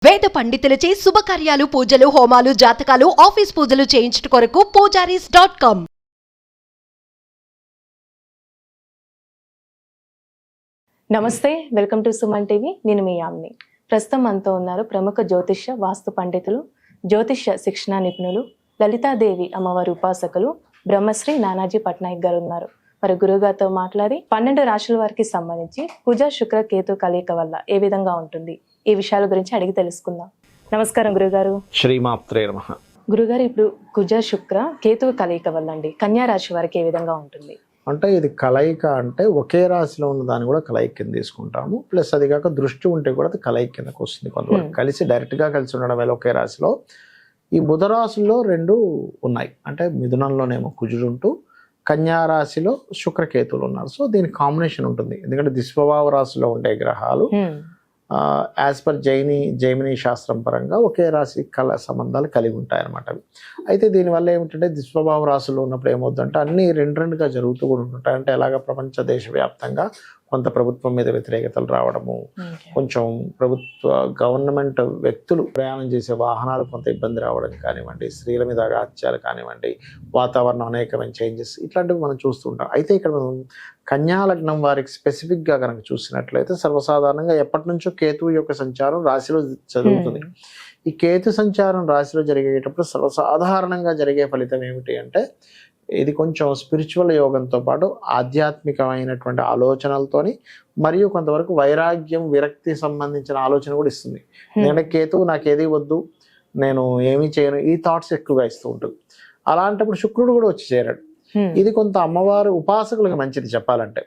వేద పండితులచే శుభకార్యాలు పూజలు హోమాలు జాతకాలు ఆఫీస్ పూజలు చేయించుట కొరకు పూజారీస్.com. నమస్తే, వెల్కమ్ టు సుమన్ టీవీ. నేను మీ యామ్ని. ప్రస్తుతం మనతో ఉన్నారు ప్రముఖ జ్యోతిష్య వాస్తు పండితులు, జ్యోతిష్య శిక్షణ నిపుణులు, లలితాదేవి అమ్మవారి ఉపాసకులు బ్రహ్మశ్రీ నానాజీ పట్నాయక్ గారు ఉన్నారు. మరి గురుగారితో మాట్లాడి 12 రాశుల వారికి సంబంధించి కుజ శుక్ర కేతు కలయిక వల్ల ఏ విధంగా ఉంటుంది, ఈ విషయాల గురించి అడిగి తెలుసుకుందాం. నమస్కారం గురుగారు. శ్రీమాత్రే నమః. గురుగారు, ఇప్పుడు కుజ శుక్ర కేతు కలయిక వల్ల అండి కన్యా రాశి వారికి ఏ విధంగా ఉంటుంది? అంటే ఇది కలయిక అంటే ఒకే రాశిలో ఉన్న దాన్ని కూడా కలయిక కింద తీసుకుంటాము. ప్లస్ అది కాక దృష్టి ఉంటే కూడా అది కలయిక కిందకు వస్తుంది. కొంతవరకు కలిసి డైరెక్ట్గా కలిసి ఉండడం వల్ల ఒకే రాశిలో ఈ బుధ రాశుల్లో 2 ఉన్నాయి. అంటే మిథునంలోనేమో కుజుడు ఉంటూ కన్యా రాశిలో శుక్రకేతువులు ఉన్నారు. సో దీని కాంబినేషన్ ఉంటుంది. ఎందుకంటే దిస్వభావ రాశిలో ఉండే గ్రహాలు యాజ్ పర్ జైమిని శాస్త్రం పరంగా ఒకే రాశి సంబంధాలు కలిగి ఉంటాయి అన్నమాట. అయితే దీనివల్ల ఏమిటంటే దిస్వభావ రాశుల్లో ఉన్నప్పుడు ఏమవుతుందంటే అన్నీ రెండుగా జరుగుతూ కూడా ఉంటుంటాయి. అంటే ఎలాగ ప్రపంచ దేశవ్యాప్తంగా కొంత ప్రభుత్వం మీద వ్యతిరేకతలు రావడము, కొంచెం గవర్నమెంట్ వ్యక్తులు ప్రయాణం చేసే వాహనాలు కొంత ఇబ్బంది రావడం కానివ్వండి, స్త్రీల మీద హత్యలు కానివ్వండి, వాతావరణం అనేకమైన చేంజెస్ ఇట్లాంటివి మనం చూస్తుంటాం. అయితే ఇక్కడ మనం కన్యా లగ్నం వారికి స్పెసిఫిక్గా కనుక చూసినట్లయితే సర్వసాధారణంగా ఎప్పటి నుంచో కేతువు యొక్క సంచారం రాశిలో జరుగుతుంది. ఈ కేతు సంచారం రాశిలో జరిగేటప్పుడు సర్వసాధారణంగా జరిగే ఫలితం ఏమిటి అంటే ఇది కొంచెం స్పిరిచువల్ యోగంతో పాటు ఆధ్యాత్మికమైనటువంటి ఆలోచనలతోని మరియు కొంతవరకు వైరాగ్యం విరక్తి సంబంధించిన ఆలోచన కూడా ఇస్తుంది. ఎందుకంటే కేతువు నాకేది వద్దు, నేను ఏమీ చేయను, ఈ థాట్స్ ఎక్కువగా ఇస్తూ ఉంటుంది. అలాంటప్పుడు శుక్రుడు కూడా వచ్చి చేరాడు. ఇది కొంత అమ్మవారి ఉపాసకులకు మంచిది చెప్పాలంటే.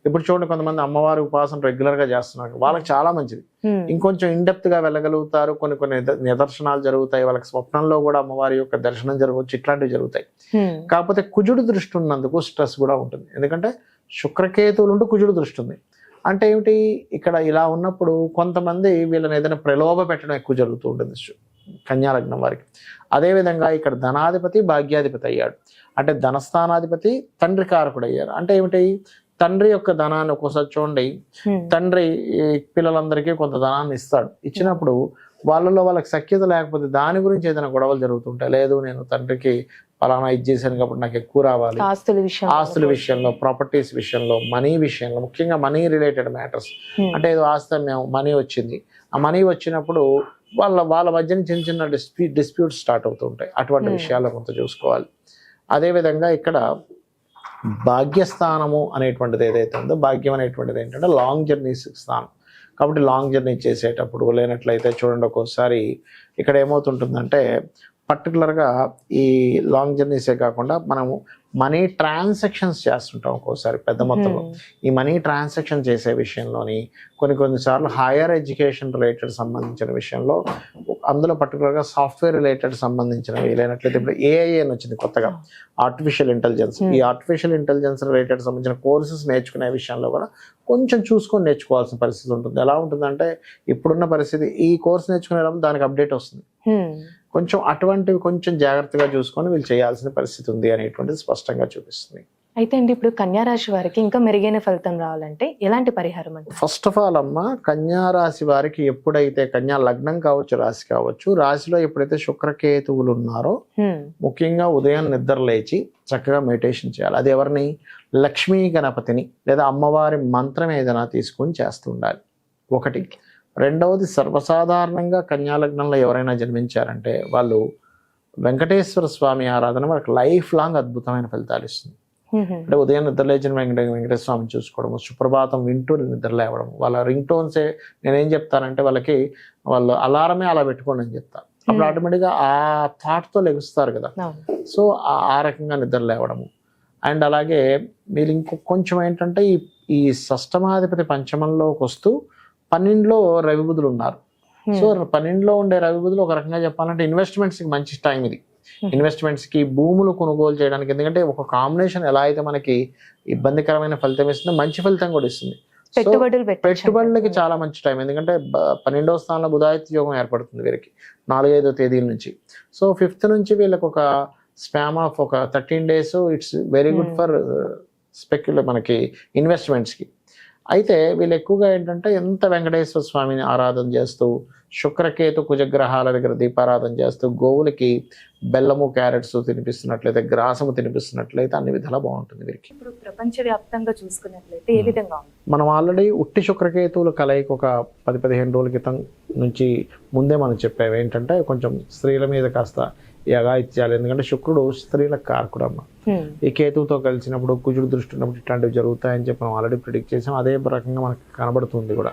ఇప్పుడు చూడండి, కొంతమంది అమ్మవారి ఉపాసన రెగ్యులర్గా చేస్తున్నారు, వాళ్ళకి చాలా మంచిది. ఇంకొంచెం ఇన్డెప్త్గా వెళ్ళగలుగుతారు. కొన్ని నిదర్శనాలు జరుగుతాయి, వాళ్ళకి స్వప్నంలో కూడా అమ్మవారి యొక్క దర్శనం జరగవచ్చు, ఇట్లాంటివి జరుగుతాయి. కాకపోతే కుజుడు దృష్టి ఉన్నందుకు స్ట్రెస్ కూడా ఉంటుంది. ఎందుకంటే శుక్రకేతువులు ఉంటూ కుజుడు దృష్టి ఉంది అంటే ఏమిటి, ఇక్కడ ఇలా ఉన్నప్పుడు కొంతమంది వీళ్ళని ఏదైనా ప్రలోభ పెట్టడం ఎక్కువ జరుగుతూ ఉంటుంది కన్యా లగ్నం వారికి. అదేవిధంగా ఇక్కడ ధనాధిపతి భాగ్యాధిపతి అయ్యాడు. అంటే ధనస్థానాధిపతి తండ్రి కారకుడు అయ్యారు. అంటే ఏమిటి, తండ్రి యొక్క ధనాన్ని ఒక్కోసారి చూడండి, తండ్రి పిల్లలందరికీ కొంత ధనాన్ని ఇస్తాడు. ఇచ్చినప్పుడు వాళ్ళకి సఖ్యత లేకపోతే దాని గురించి ఏదైనా గొడవలు జరుగుతుంటాయి. లేదు, నేను తండ్రికి పలానా ఇది చేశాను కాబట్టి నాకు ఎక్కువ రావాలి, ఆస్తుల విషయంలో, ప్రాపర్టీస్ విషయంలో, మనీ విషయంలో, ముఖ్యంగా మనీ రిలేటెడ్ మ్యాటర్స్. అంటే ఏదో ఆస్తి మనీ వచ్చింది, ఆ మనీ వచ్చినప్పుడు వాళ్ళ మధ్యన చిన్న డిస్ప్యూట్స్ స్టార్ట్ అవుతూ ఉంటాయి. అటువంటి విషయాల్లో కొంత చూసుకోవాలి. అదేవిధంగా ఇక్కడ భాగ్యస్థానము అనేటువంటిది ఏదైతే ఉందో, భాగ్యం అనేటువంటిది ఏంటంటే లాంగ్ జర్నీస్ స్థానం. కాబట్టి లాంగ్ జర్నీ చేసేటప్పుడు లేనట్లయితే చూడండి, ఒక్కోసారి ఇక్కడ ఏమవుతుంటుందంటే పర్టికులర్గా ఈ లాంగ్ జర్నీసే కాకుండా మనము మనీ ట్రాన్సాక్షన్స్ చేస్తుంటాం ఒక్కోసారి పెద్ద మొత్తంలో. ఈ మనీ ట్రాన్సాక్షన్ చేసే విషయంలోని కొన్నిసార్లు హైయర్ ఎడ్యుకేషన్ రిలేటెడ్ సంబంధించిన విషయంలో, అందులో పర్టికులర్గా సాఫ్ట్వేర్ రిలేటెడ్ సంబంధించినవి, లేనట్లయితే ఇప్పుడు ఏఐ అని వచ్చింది కొత్తగా, ఆర్టిఫిషియల్ ఇంటెలిజెన్స్. ఈ ఆర్టిఫిషియల్ ఇంటెలిజెన్స్ రిలేటెడ్ సంబంధించిన కోర్సెస్ నేర్చుకునే విషయంలో కూడా కొంచెం చూసుకొని నేర్చుకోవాల్సిన పరిస్థితి ఉంటుంది. ఎలా ఉంటుందంటే ఇప్పుడున్న పరిస్థితి, ఈ కోర్స్ నేర్చుకునేటప్పుడు దానికి అప్డేట్ వస్తుంది. కొంచెం అటువంటివి కొంచెం జాగ్రత్తగా చూసుకొని వీళ్ళు చేయాల్సిన పరిస్థితి ఉంది అనేటువంటిది స్పష్టంగా చూపిస్తుంది. అయితే అండి, ఇప్పుడు కన్యా రాశి వారికి ఇంకా మెరుగైన ఫలితం రావాలంటే ఎలాంటి పరిహారం అంటే? ఫస్ట్ ఆఫ్ ఆల్ అమ్మ, కన్యా రాశి వారికి ఎప్పుడైతే కన్యా లగ్నం కావచ్చు, రాశి కావచ్చు, రాశిలో ఎప్పుడైతే శుక్రకేతువులు ఉన్నారో ముఖ్యంగా ఉదయం నిద్ర లేచి చక్కగా మెడిటేషన్ చేయాలి. అది ఎవరిని, లక్ష్మీ గణపతిని లేదా అమ్మవారి మంత్రం ఏదైనా తీసుకొని చేస్తూ ఉండాలి. ఒకటి. రెండవది, సర్వసాధారణంగా కన్యా లగ్నంలో ఎవరైనా జన్మించారంటే వాళ్ళు వెంకటేశ్వర స్వామి ఆరాధన వాళ్ళకి లైఫ్ లాంగ్ అద్భుతమైన ఫలితాలు ఇస్తుంది. అంటే ఉదయం నిద్రలేచిన వెంకటేశ్వర స్వామిని చూసుకోవడము, సుప్రభాతం వింటూ నిద్ర లేవడం, వాళ్ళ రింగ్ టోన్సే నేనేం చెప్తానంటే వాళ్ళకి వాళ్ళు అలారమే అలా పెట్టుకోండి అని చెప్తాను. అప్పుడు ఆటోమేటిక్గా ఆ థాట్తో లెగుస్తారు కదా. సో ఆ రకంగా నిద్ర లేవడము. అండ్ అలాగే మీరు కొంచెం ఏంటంటే ఈ షష్టమాధిపతి పంచమంలోకి వస్తూ 12లో రవి బుధులు ఉన్నారు. సో 12లో ఉండే రవి బుధులు ఒక రకంగా చెప్పాలంటే ఇన్వెస్ట్మెంట్స్కి మంచి టైం ఇది. ఇన్వెస్ట్మెంట్స్కి, భూములు కొనుగోలు చేయడానికి. ఎందుకంటే ఒక కాంబినేషన్ ఎలా అయితే మనకి ఇబ్బందికరమైన ఫలితం ఇస్తుందో మంచి ఫలితం కూడా ఇస్తుంది. పెట్టుబడులకి చాలా మంచి టైం. ఎందుకంటే 12వ స్థానంలో బుధాదిత్య యోగం ఏర్పడుతుంది వీరికి 4-5వ తేదీల నుంచి. సో 5th నుంచి వీళ్ళకి ఒక స్పామ్ ఆఫ్ ఒక 13 days it's very good for మనకి ఇన్వెస్ట్మెంట్స్కి. అయితే వీళ్ళు ఎక్కువగా ఏంటంటే ఎంత వెంకటేశ్వర స్వామిని ఆరాధన చేస్తూ శుక్రకేతు కుజగ్రహాల దగ్గర దీపారాధన చేస్తూ గోవులకి బెల్లము క్యారెట్స్ తినిపిస్తున్నట్లయితే గ్రాసము తినిపిస్తున్నట్లయితే అన్ని విధాలా బాగుంటుంది వీరికి. ఇప్పుడు ప్రపంచవ్యాప్తంగా చూసుకున్నట్లయితే ఏ విధంగా ఉంది? మనం ఆల్రెడీ ఉట్టి శుక్రకేతువుల కలయిక ఒక 10-15 రోజుల క్రితం నుంచి ముందే మనం చెప్పాము ఏంటంటే కొంచెం స్త్రీల మీద కాస్త యగాయిత్యాలు, ఎందుకంటే శుక్రుడు స్త్రీల కారకుడు అమ్మ. ఈ కేతువుతో కలిసినప్పుడు కుజుడు దృష్టి ఉన్నప్పుడు ఇట్లాంటివి జరుగుతాయని చెప్పి మనం ఆల్రెడీ ప్రిడిక్ట్ చేసాం. అదే రకంగా మనకు కనబడుతుంది కూడా.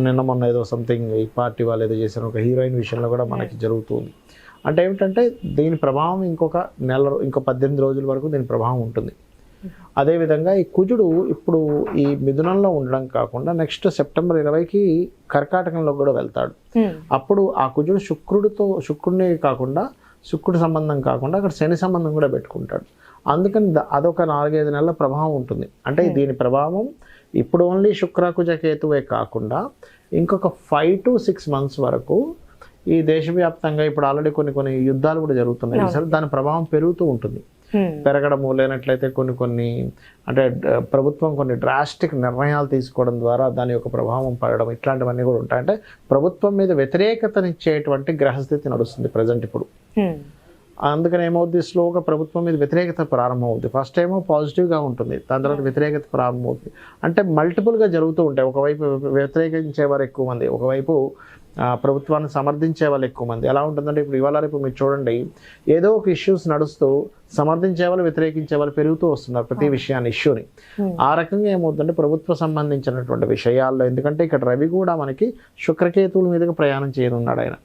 నిన్న మొన్న ఏదో సంథింగ్ ఈ పార్టీ వాళ్ళు ఏదో చేశారు, ఒక హీరోయిన్ విషయంలో కూడా మనకి జరుగుతుంది. అంటే ఏమిటంటే దీని ప్రభావం ఇంకో 18 రోజుల వరకు దీని ప్రభావం ఉంటుంది. అదేవిధంగా ఈ కుజుడు ఇప్పుడు ఈ మిథునంలో ఉండడం కాకుండా నెక్స్ట్ సెప్టెంబర్ 20కి కర్కాటకంలో కూడా వెళ్తాడు. అప్పుడు ఆ కుజుడు శుక్రుడిని కాకుండా శుక్రుడి సంబంధం కాకుండా అక్కడ శని సంబంధం కూడా పెట్టుకుంటాడు. అందుకని అదొక 4-5 నెలల ప్రభావం ఉంటుంది. అంటే దీని ప్రభావం ఇప్పుడు ఓన్లీ శుక్రకుజ కేతువే కాకుండా ఇంకొక 5 to 6 months వరకు ఈ దేశవ్యాప్తంగా ఇప్పుడు ఆల్రెడీ కొన్ని యుద్ధాలు కూడా జరుగుతున్నాయి. సరే, దాని ప్రభావం పెరుగుతూ ఉంటుంది. పెరగడము లేనట్లయితే కొన్ని అంటే ప్రభుత్వం కొన్ని డ్రాస్టిక్ నిర్ణయాలు తీసుకోవడం ద్వారా దాని యొక్క ప్రభావం పడడం ఇట్లాంటివన్నీ కూడా ఉంటాయి. అంటే ప్రభుత్వం మీద వ్యతిరేకతనిచ్చేటువంటి గ్రహస్థితి నడుస్తుంది ప్రజెంట్ ఇప్పుడు. అందుకని ఏమవుద్ది, స్లోగా ప్రభుత్వం మీద వ్యతిరేకత ప్రారంభమవుద్ది. ఫస్ట్ ఏమో పాజిటివ్గా ఉంటుంది, దాని తర్వాత వ్యతిరేకత ప్రారంభమవుతుంది. అంటే మల్టిపుల్గా జరుగుతూ ఉంటాయి. ఒకవైపు వ్యతిరేకించే వారు ఎక్కువ మంది, ఒకవైపు ప్రభుత్వాన్ని సమర్థించే వాళ్ళు ఎక్కువ మంది. ఎలా ఉంటుందంటే ఇప్పుడు ఇవాళ రేపు మీరు చూడండి, ఏదో ఒక ఇష్యూస్ నడుస్తూ సమర్థించే వాళ్ళు వ్యతిరేకించే వాళ్ళు పెరుగుతూ వస్తున్నారు ప్రతి విషయాన్ని, ఇష్యూని. ఆ రకంగా ఏమవుతుందంటే ప్రభుత్వ సంబంధించినటువంటి విషయాల్లో, ఎందుకంటే ఇక్కడ రవి కూడా మనకి శుక్రకేతువుల మీదుగా ప్రయాణం చేయనున్నాడు ఆయన.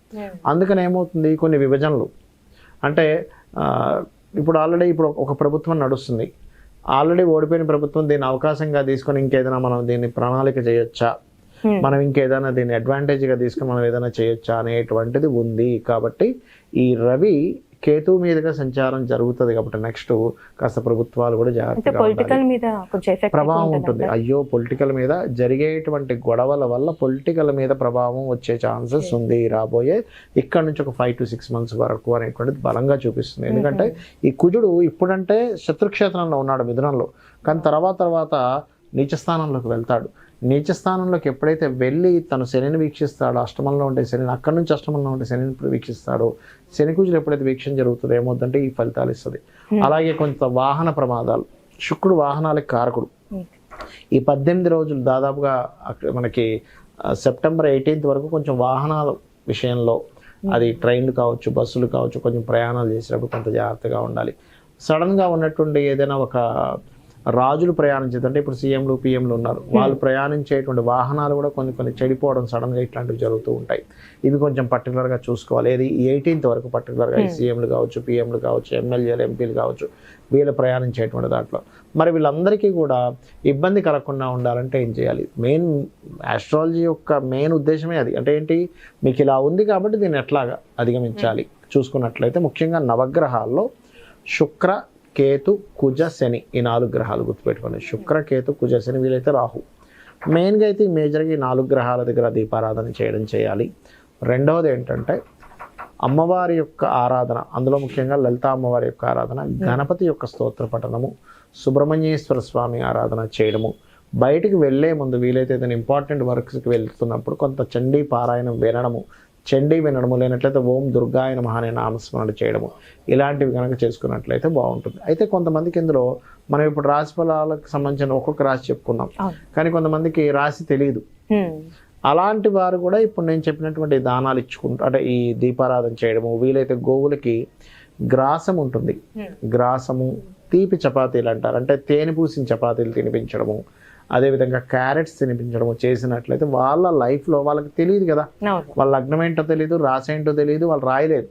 అందుకని ఏమవుతుంది, కొన్ని విభజనలు అంటే ఇప్పుడు ఆల్రెడీ ఒక ప్రభుత్వం నడుస్తుంది, ఆల్రెడీ ఓడిపోయిన ప్రభుత్వం దీన్ని అవకాశంగా తీసుకొని ఇంకేదైనా మనం దీన్ని ప్రణాళిక చేయొచ్చా, మనం ఇంకేదైనా దీన్ని అడ్వాంటేజ్గా తీసుకొని మనం ఏదైనా చేయొచ్చా అనేటువంటిది ఉంది. కాబట్టి ఈ రవి కేతువు మీదుగా సంచారం జరుగుతుంది కాబట్టి నెక్స్ట్ కాస్త ప్రభుత్వాలు కూడా జాగ్రత్తగా ప్రభావం ఉంటుంది. అయ్యో, పొలిటికల్ మీద జరిగేటువంటి గొడవల వల్ల పొలిటికల్ మీద ప్రభావం వచ్చే ఛాన్సెస్ ఉంది రాబోయే ఇక్కడ నుంచి ఒక 5 to 6 months వరకు అనేటువంటిది బలంగా చూపిస్తుంది. ఎందుకంటే ఈ కుజుడు ఇప్పుడంటే శత్రుక్షేత్రంలో ఉన్నాడు మిథునంలో, కానీ తర్వాత నీచస్థానంలోకి వెళ్తాడు. నీచస్థానంలోకి ఎప్పుడైతే వెళ్ళి తను శనిని వీక్షిస్తాడో, అష్టమంలో ఉండే శనిని, అక్కడి నుంచి అష్టమంలో ఉండే శనిని వీక్షిస్తాడో, శని కుజులు ఎప్పుడైతే వీక్షణ జరుగుతుందో ఏమవుతుందంటే ఈ ఫలితాలు ఇస్తుంది. అలాగే కొంత వాహన ప్రమాదాలు, శుక్రుడు వాహనాలకు కారకుడు. ఈ 18 రోజులు దాదాపుగా మనకి సెప్టెంబర్ 18th వరకు కొంచెం వాహనాల విషయంలో, అది ట్రైన్లు కావచ్చు, బస్సులు కావచ్చు, కొంచెం ప్రయాణాలు చేసేటప్పుడు కొంత జాగ్రత్తగా ఉండాలి. సడన్గా ఉన్నటువంటి ఏదైనా ఒక రాజులు ప్రయాణించేదంటే ఇప్పుడు సీఎంలు పిఎంలు ఉన్నారు, వాళ్ళు ప్రయాణించేటువంటి వాహనాలు కూడా కొన్ని చెడిపోవడం సడన్గా ఇట్లాంటివి జరుగుతూ ఉంటాయి. ఇవి కొంచెం పర్టికులర్గా చూసుకోవాలి. ఇది 18th వరకు పర్టికులర్గా సీఎంలు కావచ్చు, పిఎంలు కావచ్చు, ఎమ్మెల్యేలు ఎంపీలు కావచ్చు, వీళ్ళు ప్రయాణించేటువంటి దాంట్లో. మరి వీళ్ళందరికీ కూడా ఇబ్బంది కలగకుండా ఉండాలంటే ఏం చేయాలి? మెయిన్ ఆస్ట్రాలజీ యొక్క మెయిన్ ఉద్దేశమే అది. అంటే ఏంటి, మీకు ఇలా ఉంది కాబట్టి దీన్ని ఎట్లాగా అధిగమించాలి చూసుకున్నట్లయితే ముఖ్యంగా నవగ్రహాల్లో శుక్ర కేతు కుజ శని ఈ 4 గ్రహాలు గుర్తుపెట్టుకోండి. శుక్ర కేతు కుజ శని, వీలైతే రాహు. మెయిన్గా అయితే మేజర్గా ఈ 4 గ్రహాల దగ్గర దీపారాధన చేయాలి. రెండవది ఏంటంటే అమ్మవారి యొక్క ఆరాధన, అందులో ముఖ్యంగా లలితా అమ్మవారి యొక్క ఆరాధన, గణపతి యొక్క స్తోత్ర పఠనము, సుబ్రహ్మణ్యేశ్వర స్వామి ఆరాధన చేయడము. బయటికి వెళ్ళే ముందు వీలైతే ఏదైనా ఇంపార్టెంట్ వర్క్స్కి వెళ్తున్నప్పుడు కొంత చండీ పారాయణం వినడము, చండీ వినడము, లేనట్లయితే ఓం దుర్గాయ నమః అనే నామస్మరణ చేయడము, ఇలాంటివి కనుక చేసుకున్నట్లయితే బాగుంటుంది. అయితే కొంతమందికి ఇందులో మనం ఇప్పుడు రాశి ఫలాలకు సంబంధించిన ఒక్కొక్క రాశి చెప్పుకున్నాం, కానీ కొంతమందికి రాశి తెలియదు. అలాంటి వారు కూడా ఇప్పుడు నేను చెప్పినటువంటి దానాలు ఇచ్చుకుంటూ, అంటే ఈ దీపారాధన చేయడము, వీలైతే గోవులకి గ్రాసం ఉంటుంది, గ్రాసము, తీపి చపాతీలు అంటారు, అంటే తేనె పూసిన చపాతీలు తినిపించడము, అదేవిధంగా క్యారెట్స్ తినిపించడము చేసినట్లయితే వాళ్ళ లైఫ్లో వాళ్ళకి తెలియదు కదా, వాళ్ళ లగ్నం ఏంటో తెలియదు, రాశి ఏంటో తెలియదు, వాళ్ళు రాయలేదు.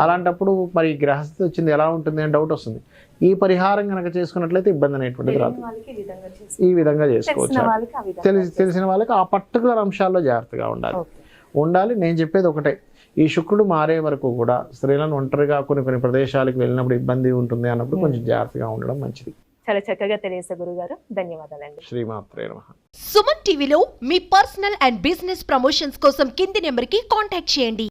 అలాంటప్పుడు మరి గ్రహస్థితి వచ్చింది ఎలా ఉంటుంది అని డౌట్ వస్తుంది. ఈ పరిహారం కనుక చేసుకున్నట్లయితే ఇబ్బంది అనేటువంటిది రాదు. ఈ విధంగా చేసుకోవచ్చు. తెలిసిన వాళ్ళకి ఆ పర్టికులర్ అంశాల్లో జాగ్రత్తగా ఉండాలి. నేను చెప్పేది ఒకటే, ఈ శుక్రుడు మారే వరకు కూడా స్త్రీలను ఒంటరిగా కొన్ని ప్రదేశాలకు వెళ్ళినప్పుడు ఇబ్బంది ఉంటుంది అన్నప్పుడు కొంచెం జాగ్రత్తగా ఉండడం మంచిది. చాలా చక్కగా తెలియజేశారు గురుగారు, ధన్యవాదాలండి. శ్రీమాత్రే నమః. సుమన్ టీవీలో మీ పర్సనల్ అండ్ బిజినెస్ ప్రమోషన్స్ కోసం కింది నెంబర్కి కాంటాక్ట్ చేయండి.